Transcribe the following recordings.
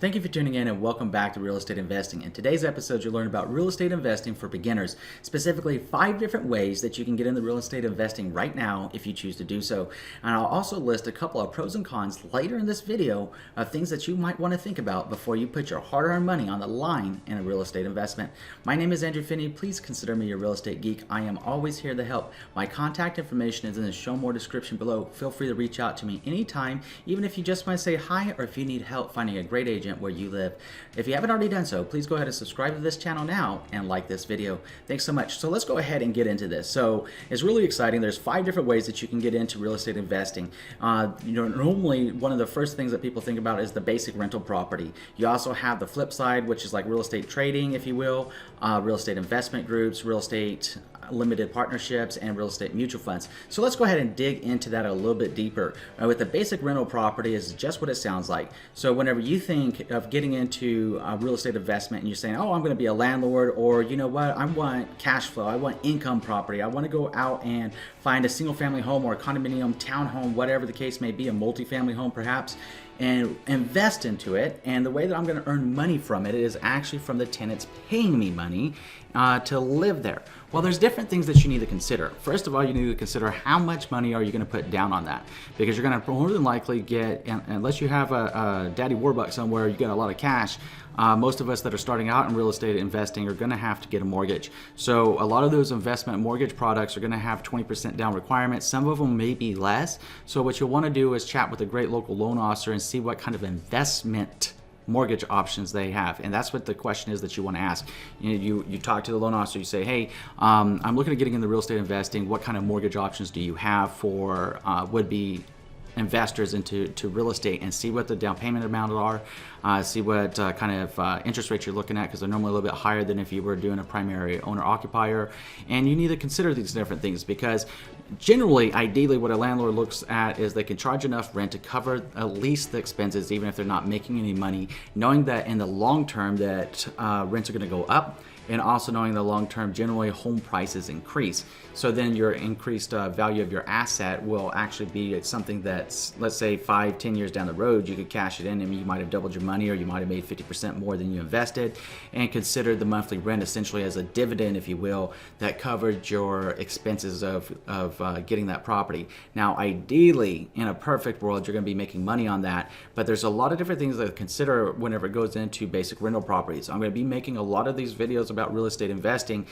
Thank you for tuning in and welcome back to Real Estate Investing. In today's episode, you'll learn about real estate investing for beginners, specifically 5 different ways that you can get into real estate investing right now if you choose to do so. And I'll also list a couple of pros and cons later in this video of things that you might want to think about before you put your hard-earned money on the line in a real estate investment. My name is Andrew Finney. Please consider me your real estate geek. I am always here to help. My contact information is in the show more description below. Feel free to reach out to me anytime, even if you just want to say hi or if you need help finding a great agent where you live. If you haven't already done so, please go ahead and subscribe to this channel now and like this video. Thanks so much. So let's go ahead and get into this. So it's really exciting. There's 5 different ways that you can get into real estate investing. Normally one of the first things that people think about is the basic rental property. You also have the flip side, which is like real estate trading, if you will, real estate investment groups, real estate limited partnerships, and real estate mutual funds. So let's go ahead and dig into that a little bit deeper. With the basic rental property is just what it sounds like. So whenever you think of getting into real estate investment and you're saying, oh, I'm going to be a landlord, or you know what, I want cash flow, I want income property, I want to go out and find a single family home or a condominium, townhome, whatever the case may be, a multifamily home perhaps, and invest into it. And the way that I'm going to earn money from it is actually from the tenants paying me money to live there. Well, there's different things that you need to consider. First of all, you need to consider how much money are you going to put down on that, because you're going to more than likely get, unless you have a daddy warbuck somewhere, you get a lot of cash. Most of us that are starting out in real estate investing are going to have to get a mortgage. So a lot of those investment mortgage products are going to have 20% down requirements. Some of them may be less. So what you'll want to do is chat with a great local loan officer and see what kind of investment mortgage options they have. And that's what the question is that you want to ask. You talk to the loan officer, you say, hey, I'm looking at getting into real estate investing. What kind of mortgage options do you have for would-be investors into real estate, and see what the down payment amount are, see what kind of interest rates you're looking at, because they're normally a little bit higher than if you were doing a primary owner occupier. And you need to consider these different things, because generally, ideally, what a landlord looks at is they can charge enough rent to cover at least the expenses, even if they're not making any money, knowing that in the long term that rents are going to go up, and also knowing the long term generally home prices increase. So then your increased value of your asset will actually be something that's, let's say 5-10 years down the road, you could cash it in and you might have doubled your money, or you might have made 50% more than you invested, and consider the monthly rent essentially as a dividend, if you will, that covered your expenses of getting that property. Now ideally, in a perfect world, you're going to be making money on that, but there's a lot of different things to consider whenever it goes into basic rental properties. I'm going to be making a lot of these videos about real estate investing.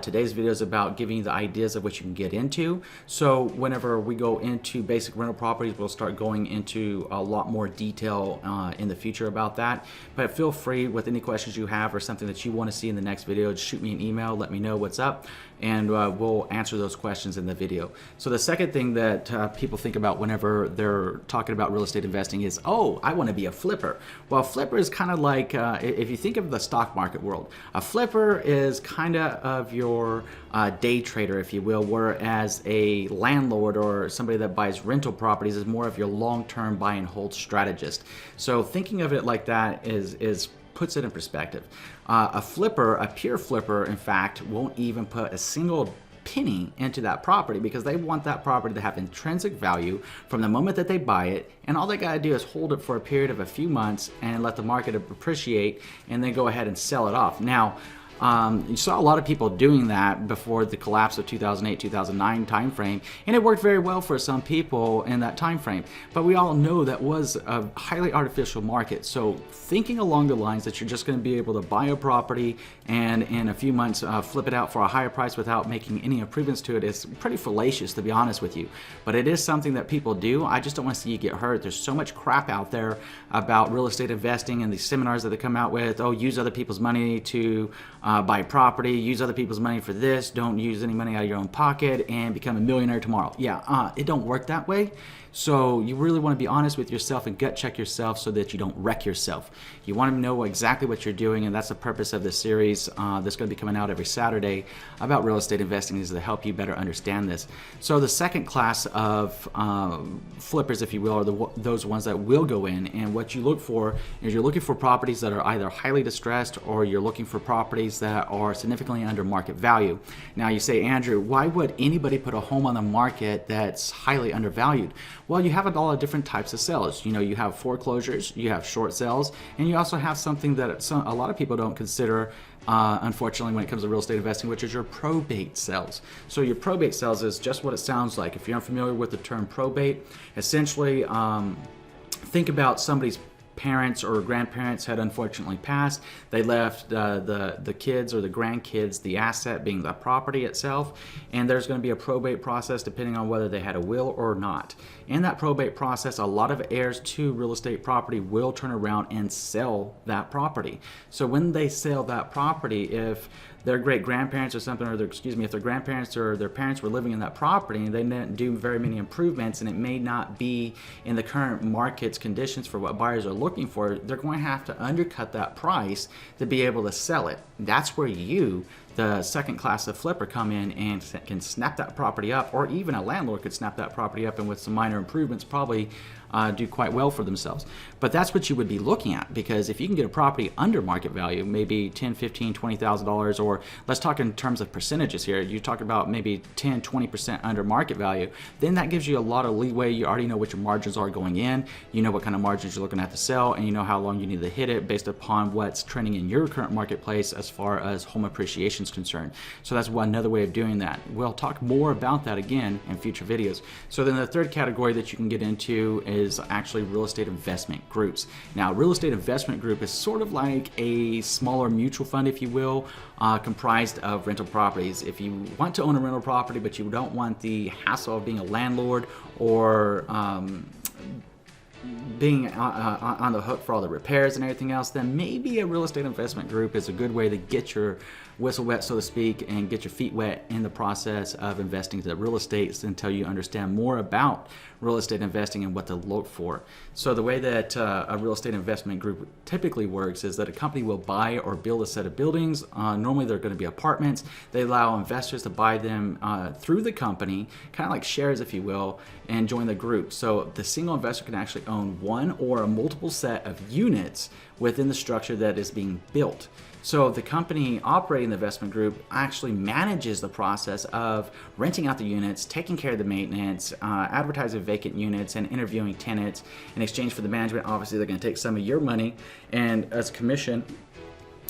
Today's video is about giving you the ideas of what you can get into. So whenever we go into basic rental properties, we'll start going into a lot more detail in the future about that. But feel free with any questions you have or something that you want to see in the next video, just shoot me an email, let me know what's up, and we'll answer those questions in the video. So the second thing that people think about whenever they're talking about real estate investing is, oh, I want to be a flipper. Well, flipper is kind of like, if you think of the stock market world, a flipper is kind of your day trader, if you will, whereas a landlord or somebody that buys rental properties is more of your long-term buy and hold strategist. So thinking of it like that is puts it in perspective. A flipper, a pure flipper, in fact, won't even put a single penny into that property, because they want that property to have intrinsic value from the moment that they buy it, and all they got to do is hold it for a period of a few months and let the market appreciate, and then go ahead and sell it off. Now, you saw a lot of people doing that before the collapse of 2008-2009 timeframe, and it worked very well for some people in that time frame. But we all know that was a highly artificial market. So thinking along the lines that you're just going to be able to buy a property and in a few months flip it out for a higher price without making any improvements to it is pretty fallacious, to be honest with you. But it is something that people do. I just don't want to see you get hurt. There's so much crap out there about real estate investing and these seminars that they come out with. Oh, use other people's money to buy property, use other people's money for this, don't use any money out of your own pocket and become a millionaire tomorrow. Yeah, it don't work that way. So you really want to be honest with yourself and gut check yourself so that you don't wreck yourself. You want to know exactly what you're doing, and that's the purpose of this series that's going to be coming out every Saturday about real estate investing, is to help you better understand this. So the second class of flippers, if you will, are those ones that will go in, and what you look for is you're looking for properties that are either highly distressed, or you're looking for properties that are significantly under market value. Now you say, Andrew, why would anybody put a home on the market that's highly undervalued? Well, you have a lot of different types of sales. You have foreclosures, you have short sales, and you also have something that a lot of people don't consider, unfortunately, when it comes to real estate investing, which is your probate sales. So your probate sales is just what it sounds like. If you're unfamiliar with the term probate, essentially think about somebody's parents or grandparents had unfortunately passed. They left the kids or the grandkids the asset, being the property itself, and there's going to be a probate process depending on whether they had a will or not. In that probate process, a lot of heirs to real estate property will turn around and sell that property. So when they sell that property, if their great grandparents or something, or if their grandparents or their parents were living in that property and they didn't do very many improvements, and it may not be in the current market's conditions for what buyers are looking for, they're going to have to undercut that price to be able to sell it. That's where you, the second class of flipper, come in and can snap that property up, or even a landlord could snap that property up and with some minor improvements probably do quite well for themselves. But that's what you would be looking at, because if you can get a property under market value, maybe $10,000, $15,000, $20,000, or let's talk in terms of percentages here, you talk about maybe 10, 20% under market value, then that gives you a lot of leeway. You already know what your margins are going in, you know what kind of margins you're looking at to sell, and you know how long you need to hit it based upon what's trending in your current marketplace as far as home appreciation is concerned. So that's another way of doing that. We'll talk more about that again in future videos. So then the third category that you can get into is actually real estate investment groups. Now, real estate investment group is sort of like a smaller mutual fund, if you will, comprised of rental properties. If you want to own a rental property, but you don't want the hassle of being a landlord or being on the hook for all the repairs and everything else, then maybe a real estate investment group is a good way to get your whistle wet, so to speak, and get your feet wet in the process of investing into real estate until you understand more about real estate investing and what to look for. So the way that a real estate investment group typically works is that a company will buy or build a set of buildings. Normally they're going to be apartments. They allow investors to buy them through the company, kind of like shares, if you will, and join the group. So the single investor can actually own one or a multiple set of units within the structure that is being built. So the company operating the investment group actually manages the process of renting out the units, taking care of the maintenance, advertising vacant units, and interviewing tenants. In exchange for the management, obviously they're going to take some of your money, and as commission,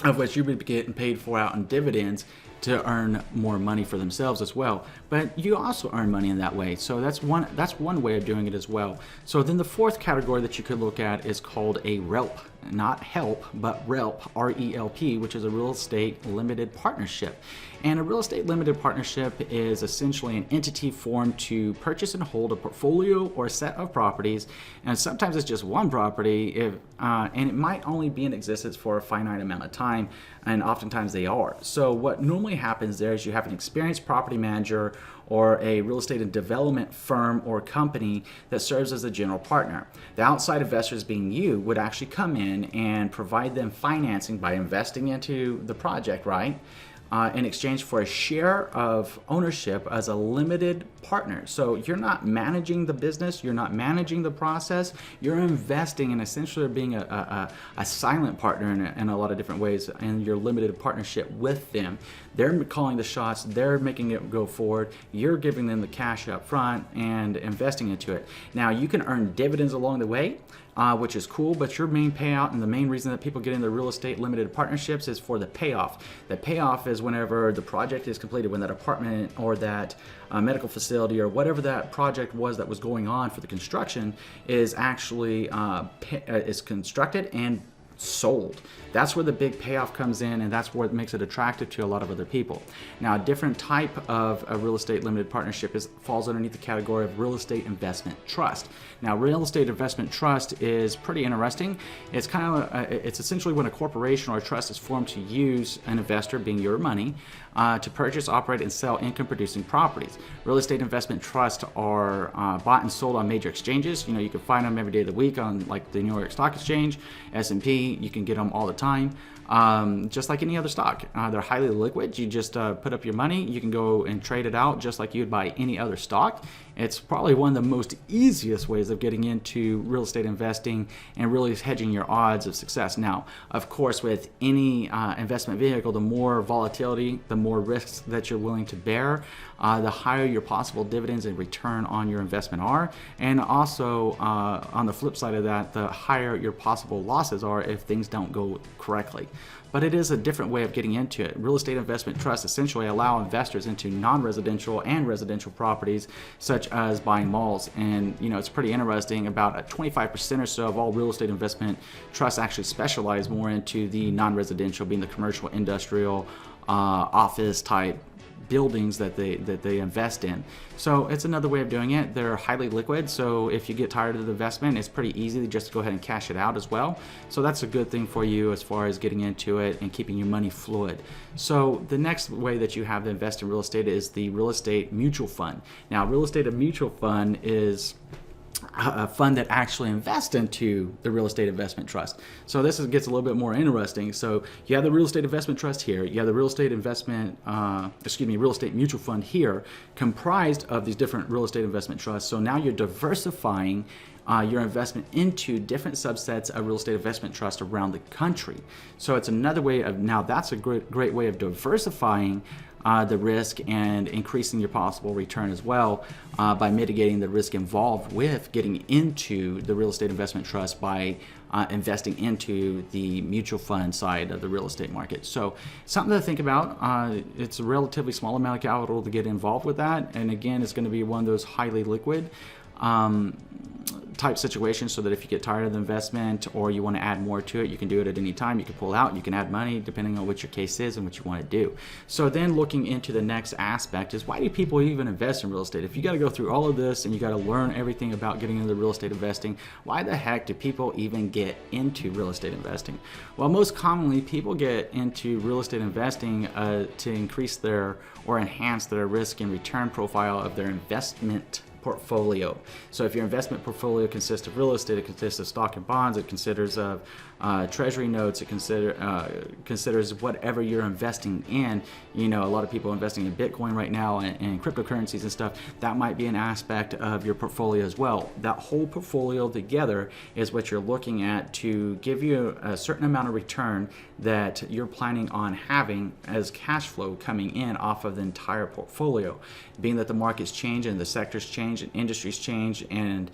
of which you would be getting paid for out in dividends, to earn more money for themselves as well. But you also earn money in that way. So that's one way of doing it as well. So then the fourth category that you could look at is called a RELP. Not help, but RELP, R-E-L-P, which is a real estate limited partnership. And a real estate limited partnership is essentially an entity formed to purchase and hold a portfolio or a set of properties. And sometimes it's just one property, and it might only be in existence for a finite amount of time, and oftentimes they are. So what normally happens there is you have an experienced property manager or a real estate and development firm or company that serves as a general partner. The outside investors, being you, would actually come in and provide them financing by investing into the project, right? In exchange for a share of ownership as a limited partner. So you're not managing the business, you're not managing the process, you're investing and essentially being a silent partner in a lot of different ways in your limited partnership with them. They're calling the shots, they're making it go forward, you're giving them the cash up front and investing into it. Now you can earn dividends along the way, which is cool, but your main payout and the main reason that people get into real estate limited partnerships is for the payoff. The payoff is whenever the project is completed, when that apartment or that medical facility or whatever that project was that was going on for the construction is actually is constructed and sold. That's where the big payoff comes in, and that's what makes it attractive to a lot of other people. Now, a different type of a real estate limited partnership falls underneath the category of real estate investment trust. Now, real estate investment trust is pretty interesting. It's it's essentially when a corporation or a trust is formed to use an investor, being your money, to purchase, operate, and sell income-producing properties. Real estate investment trusts are bought and sold on major exchanges. You know, you can find them every day of the week on like the New York Stock Exchange, S&P, instantly. You can get them all the time. Just like any other stock. They're highly liquid. You just put up your money. You can go and trade it out just like you would buy any other stock. It's probably one of the most easiest ways of getting into real estate investing and really hedging your odds of success. Now, of course, with any investment vehicle, the more volatility, the more risks that you're willing to bear, the higher your possible dividends and return on your investment are. And also, on the flip side of that, the higher your possible losses are if things don't go correctly. But it is a different way of getting into it. Real estate investment trusts essentially allow investors into non-residential and residential properties, such as buying malls. And it's pretty interesting. About 25% or so of all real estate investment trusts actually specialize more into the non-residential, being the commercial, industrial, office type buildings that they invest in. So it's another way of doing it. They're highly liquid, so if you get tired of the investment, it's pretty easy to just go ahead and cash it out as well. So that's a good thing for you as far as getting into it and keeping your money fluid. So the next way that you have to invest in real estate is the real estate mutual fund. Now, real estate mutual fund is a fund that actually invests into the real estate investment trust. So this gets a little bit more interesting. So you have the real estate investment trust here. You have the real estate real estate mutual fund here, comprised of these different real estate investment trusts. So now you're diversifying your investment into different subsets of real estate investment trust around the country. So it's another way of, now that's a great way of diversifying the risk and increasing your possible return as well, by mitigating the risk involved with getting into the real estate investment trust by investing into the mutual fund side of the real estate market. So something to think about. It's a relatively small amount of capital to get involved with that. And again, it's going to be one of those highly liquid type situations, so that if you get tired of the investment or you want to add more to it, you can do it at any time. You can pull out, you can add money depending on what your case is and what you want to do. So then looking into the next aspect is, why do people even invest in real estate? If you got to go through all of this and you got to learn everything about getting into real estate investing, why the heck do people even get into real estate investing? Well, most commonly people get into real estate investing to increase their or enhance their risk and return profile of their investment portfolio. So if your investment portfolio consists of real estate, it consists of stock and bonds, it considers of treasury notes, it considers whatever you're investing in. A lot of people are investing in Bitcoin right now and cryptocurrencies and stuff. That might be an aspect of your portfolio as well. That whole portfolio together is what you're looking at to give you a certain amount of return that you're planning on having as cash flow coming in off of the entire portfolio. Being that the markets change and the sectors change and industries change, and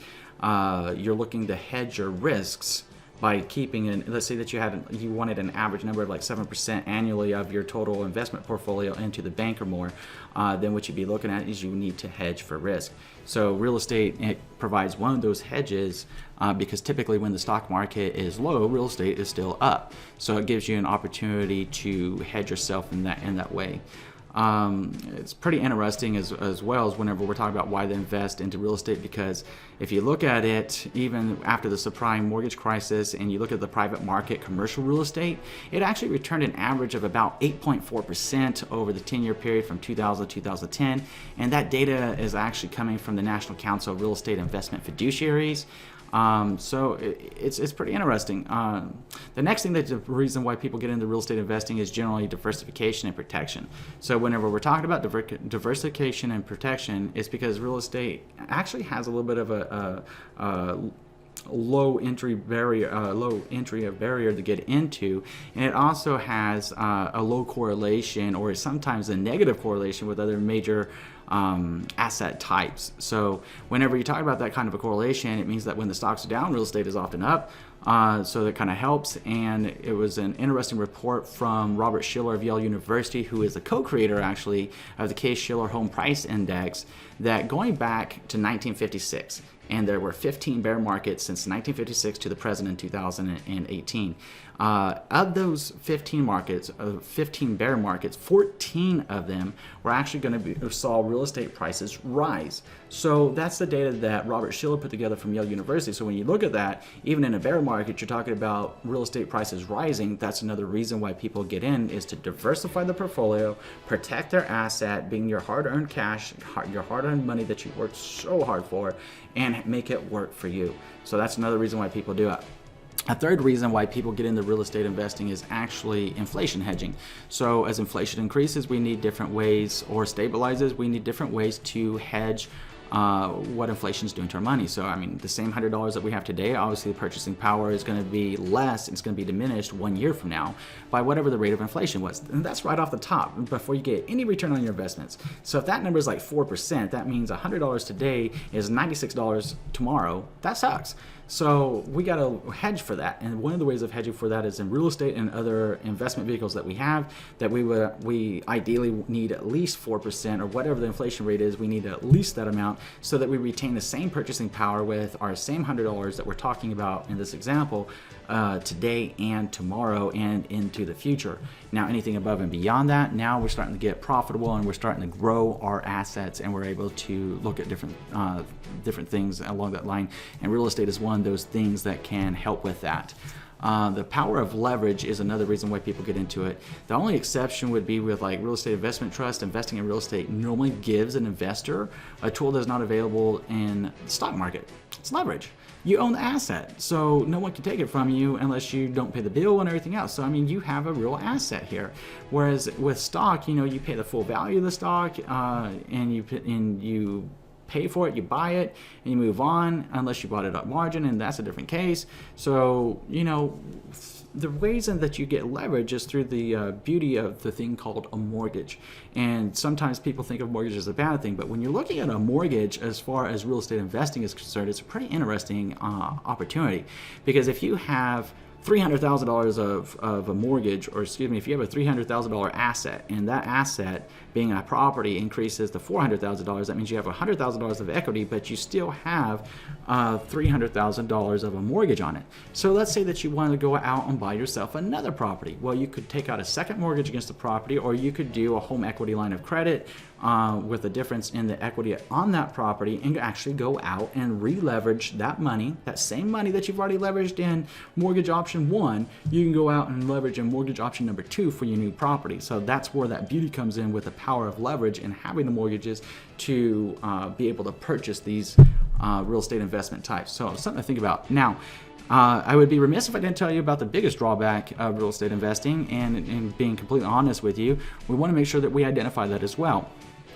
you're looking to hedge your risks by keeping in, let's say that you wanted an average number of like 7% annually of your total investment portfolio into the bank or more, then what you'd be looking at is you need to hedge for risk. So real estate, it provides one of those hedges, because typically when the stock market is low, real estate is still up. So it gives you an opportunity to hedge yourself in that way. It's pretty interesting as well as whenever we're talking about why they invest into real estate, because if you look at it, even after the subprime mortgage crisis, and you look at the private market commercial real estate, it actually returned an average of about 8.4% over the 10-year period from 2000 to 2010. And that data is actually coming from the National Council of Real Estate Investment Fiduciaries. So it's pretty interesting. The next thing, that's the reason why people get into real estate investing, is generally diversification and protection. So whenever we're talking about diversification and protection, it's because real estate actually has a little bit of a low entry barrier to get into, and it also has a low correlation, or sometimes a negative correlation, with other major asset types. So whenever you talk about that kind of a correlation, it means that when the stocks are down, real estate is often up. So that kind of helps. And it was an interesting report from Robert Shiller of Yale University, who is the co-creator actually of the Case-Shiller Home Price Index, that going back to 1956, and there were 15 bear markets since 1956 to the present in 2018. Of those 15 bear markets, 14 of them were actually going to saw real estate prices rise. So that's the data that Robert Shiller put together from Yale University. So when you look at that, even in a bear market, you're talking about real estate prices rising. That's another reason why people get in, is to diversify the portfolio, protect their asset, being your hard-earned cash, your hard-earned money that you worked so hard for, and make it work for you. So that's another reason why people do it. A third reason why people get into real estate investing is actually inflation hedging. So as inflation increases, we need different ways, or stabilizes, we need different ways to hedge what inflation is doing to our money. So, I mean, the same $100 that we have today, obviously the purchasing power is going to be less. It's going to be diminished 1 year from now by whatever the rate of inflation was. And that's right off the top before you get any return on your investments. So if that number is like 4%, that means $100 today is $96 tomorrow. That sucks. So we got to hedge for that, and one of the ways of hedging for that is in real estate and other investment vehicles that we have. That we ideally need at least 4%, or whatever the inflation rate is. We need at least that amount so that we retain the same purchasing power with our same $100 that we're talking about in this example today and tomorrow and into the future. Now, anything above and beyond that, now we're starting to get profitable and we're starting to grow our assets, and we're able to look at different things along that line. And real estate is one of those things that can help with that. The power of leverage is another reason why people get into it. The only exception would be with like real estate investment trust. Investing in real estate normally gives an investor a tool that's not available in the stock market. It's leverage. You own the asset, so no one can take it from you unless you don't pay the bill and everything else. So I mean, you have a real asset here. Whereas with stock, you pay the full value of the stock, and you pay for it, you buy it, and you move on, unless you bought it up margin, and that's a different case. So, the ways in that you get leverage is through the beauty of the thing called a mortgage. And sometimes people think of mortgage as a bad thing, but when you're looking at a mortgage as far as real estate investing is concerned, it's a pretty interesting opportunity. Because if you have $300,000 of a mortgage, or excuse me, if you have a $300,000 asset, and that asset being a property increases to $400,000, that means you have $100,000 of equity, but you still have $300,000 of a mortgage on it. So let's say that you want to go out and buy yourself another property. Well, you could take out a second mortgage against the property, or you could do a home equity line of credit with a difference in the equity on that property, and actually go out and re-leverage that money, that same money that you've already leveraged in mortgage option 1, you can go out and leverage in mortgage option number 2 for your new property. So that's where that beauty comes in, with the power of leverage and having the mortgages to be able to purchase these real estate investment types. So something to think about. Now, I would be remiss if I didn't tell you about the biggest drawback of real estate investing, and being completely honest with you, we want to make sure that we identify that as well.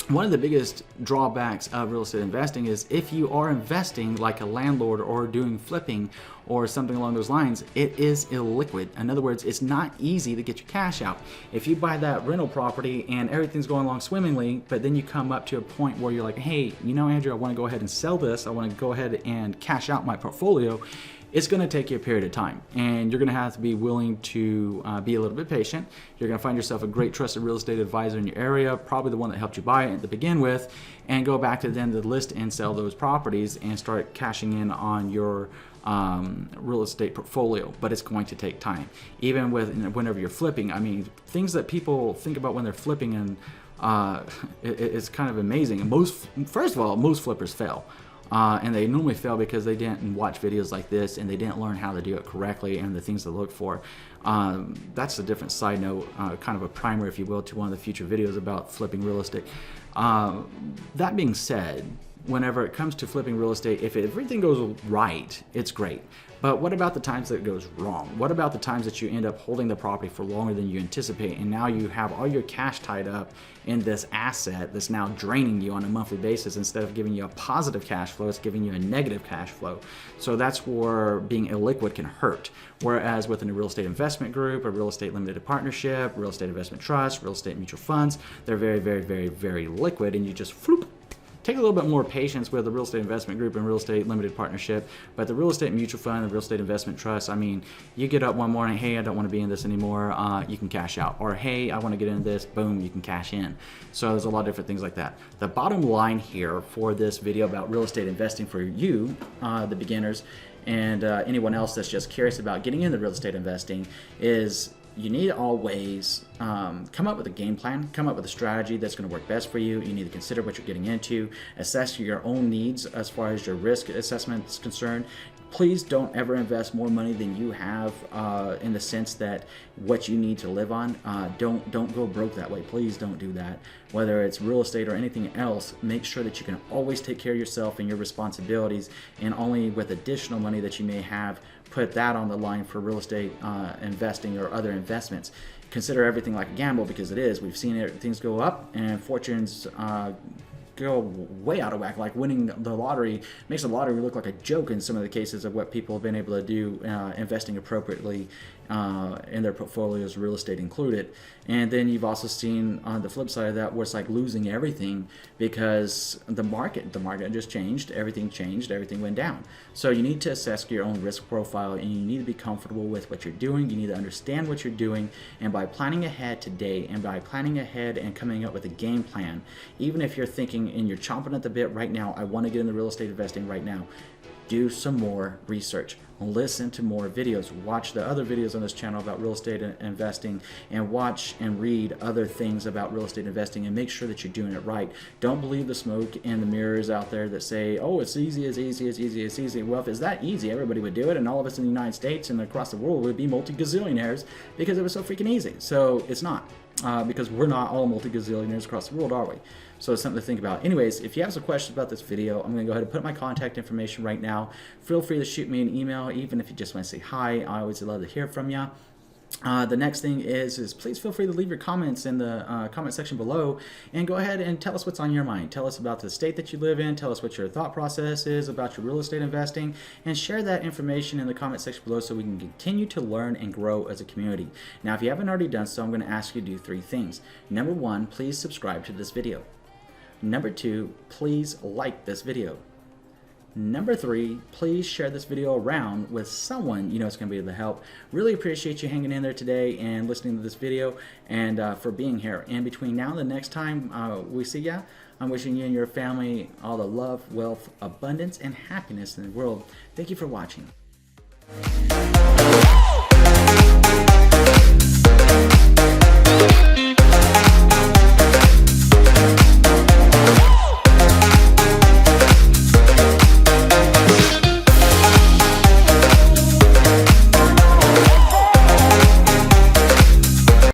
One of the biggest drawbacks of real estate investing is if you are investing like a landlord or doing flipping or something along those lines, it is illiquid. In other words, it's not easy to get your cash out. If you buy that rental property and everything's going along swimmingly, but then you come up to a point where you're like, hey, Andrew, I want to go ahead and sell this. I want to go ahead and cash out my portfolio. It's going to take you a period of time, and you're going to have to be willing to be a little bit patient. You're going to find yourself a great trusted real estate advisor in your area, probably the one that helped you buy it to begin with, and go back to the end of the list and sell those properties and start cashing in on your real estate portfolio. But it's going to take time. Even whenever you're flipping, I mean, things that people think about when they're flipping, and it's kind of amazing. And first of all, most flippers fail. And they normally fail because they didn't watch videos like this, and they didn't learn how to do it correctly and the things to look for. That's a different side note, kind of a primer, if you will, to one of the future videos about flipping real estate. That being said, whenever it comes to flipping real estate, if everything goes right, it's great. But what about the times that it goes wrong? What about the times that you end up holding the property for longer than you anticipate, and now you have all your cash tied up in this asset that's now draining you on a monthly basis? Instead of giving you a positive cash flow, it's giving you a negative cash flow. So that's where being illiquid can hurt. Whereas within a real estate investment group, a real estate limited partnership, real estate investment trust, real estate mutual funds, they're very, very, very, very liquid, and you just floop. Take a little bit more patience with the real estate investment group and real estate limited partnership, but the real estate mutual fund and real estate investment trust, I mean, you get up one morning, hey, I don't want to be in this anymore, you can cash out. Or hey, I want to get into this, boom, you can cash in. So there's a lot of different things like that. The bottom line here for this video about real estate investing for you, the beginners, and anyone else that's just curious about getting into real estate investing, is you need to always come up with a game plan, come up with a strategy that's going to work best for you. You need to consider what you're getting into, assess your own needs as far as your risk assessment is concerned. Please don't ever invest more money than you have in the sense that what you need to live on. Don't go broke that way. Please don't do that. Whether it's real estate or anything else, make sure that you can always take care of yourself and your responsibilities, and only with additional money that you may have put that on the line for real estate investing or other investments. Consider everything like a gamble, because it is. We've seen things go up and fortunes go way out of whack. Like winning the lottery makes the lottery look like a joke in some of the cases of what people have been able to do investing appropriately in their portfolios, real estate included. And then you've also seen on the flip side of that where it's like losing everything because the market just changed, everything went down. So you need to assess your own risk profile, and you need to be comfortable with what you're doing. You need to understand what you're doing, and by planning ahead today, and by planning ahead and coming up with a game plan, even if you're thinking and you're chomping at the bit right now, I want to get into real estate investing right now, do some more research, listen to more videos, watch the other videos on this channel about real estate investing, and watch and read other things about real estate investing, and make sure that you're doing it right. Don't believe the smoke and the mirrors out there that say, oh, it's easy. Well, if it's that easy, everybody would do it, and all of us in the United States and across the world would be multi-gazillionaires because it was so freaking easy. So it's not. Because we're not all multi-gazillionaires across the world, are we? So it's something to think about. Anyways, if you have some questions about this video, I'm going to go ahead and put my contact information right now. Feel free to shoot me an email, even if you just want to say hi. I always love to hear from you. The next thing is please feel free to leave your comments in the comment section below, and go ahead and tell us what's on your mind. Tell us about the state that you live in. Tell us what your thought process is about your real estate investing, and share that information in the comment section below so we can continue to learn and grow as a community. Now, if you haven't already done so, I'm going to ask you to do 3 things. Number 1, please subscribe to this video. Number 2, please like this video. Number 3, please share this video around with someone you know it's going to be able to help. Really appreciate you hanging in there today and listening to this video, and for being here. And between now and the next time we see ya, I'm wishing you and your family all the love, wealth, abundance, and happiness in the world. Thank you for watching.